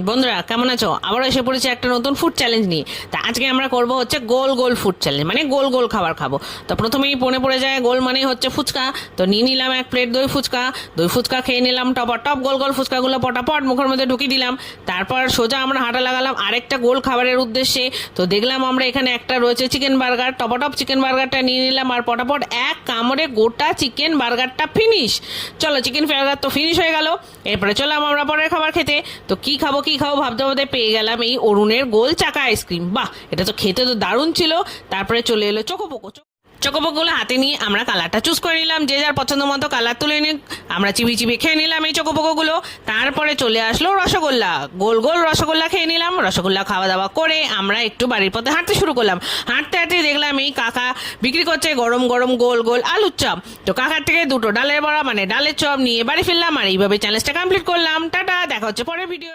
বন্ধুরা কেমন আছো? আবার এসে পড়েছে একটা নতুন ফুড চ্যালেঞ্জ নিয়ে। তা আজকে আমরা করব হচ্ছে গোল গোল ফুড চ্যালেঞ্জ, মানে গোল গোল খাবার খাবো। তো প্রথমেই মনে পড়ে যায় গোল মানেই হচ্ছে ফুচকা। তো নিয়ে নিলাম এক প্লেট দই ফুচকা। দই ফুচকা খেয়ে নিলাম, টপা টপ গোল গোল ফুচকাগুলো পটাপট মুখের মধ্যে ঢুকিয়ে দিলাম। তারপর সোজা আমরা হাঁটা লাগালাম আরেকটা গোল খাবারের উদ্দেশ্যে। তো দেখলাম আমরা এখানে একটা রয়েছে চিকেন বার্গার, টপাটপ চিকেন বার্গারটা নিয়ে নিলাম আর পটাপট এক কামড়ে গোটা চিকেন বার্গারটা ফিনিশ। চলো, চিকেন বার্গার তো ফিনিশ হয়ে গেল। এরপরে চললাম আমরা পরের খাবার খেতে। তো কি খাবো ভাবতে ভাবতে পেয়ে গেলাম এই অরুণের গোল চাকা আইসক্রিম। বাহ, এটা তো খেতে তো দারুণ ছিল। তারপরে চলে এলো চকোপোকো। চকোপোকগুলো হাতে নিয়ে আমরা কালারটা চুজ করে নিলাম, যে যার পছন্দ মতো কালার তুলে নিই। আমরা চিবি চিবি খেয়ে নিলাম এই চকোপোকোগুলো। তারপরে চলে আসলো রসগোল্লা, গোল গোল রসগোল্লা খেয়ে নিলাম। রসগোল্লা খাওয়া দাওয়া করে আমরা একটু বাড়ির পথে হাঁটতে শুরু করলাম। হাঁটতে হাঁটতে দেখলাম এই কাকা বিক্রি করছে গরম গরম গোল গোল আলুর চপ। তো কাকার থেকে দুটো ডালের বড়া মানে ডালের চপ নিয়ে বাড়ি ফিরলাম, আর এইভাবে চ্যালেঞ্জটা কমপ্লিট করলাম। টাটা, দেখা হচ্ছে পরের ভিডিও।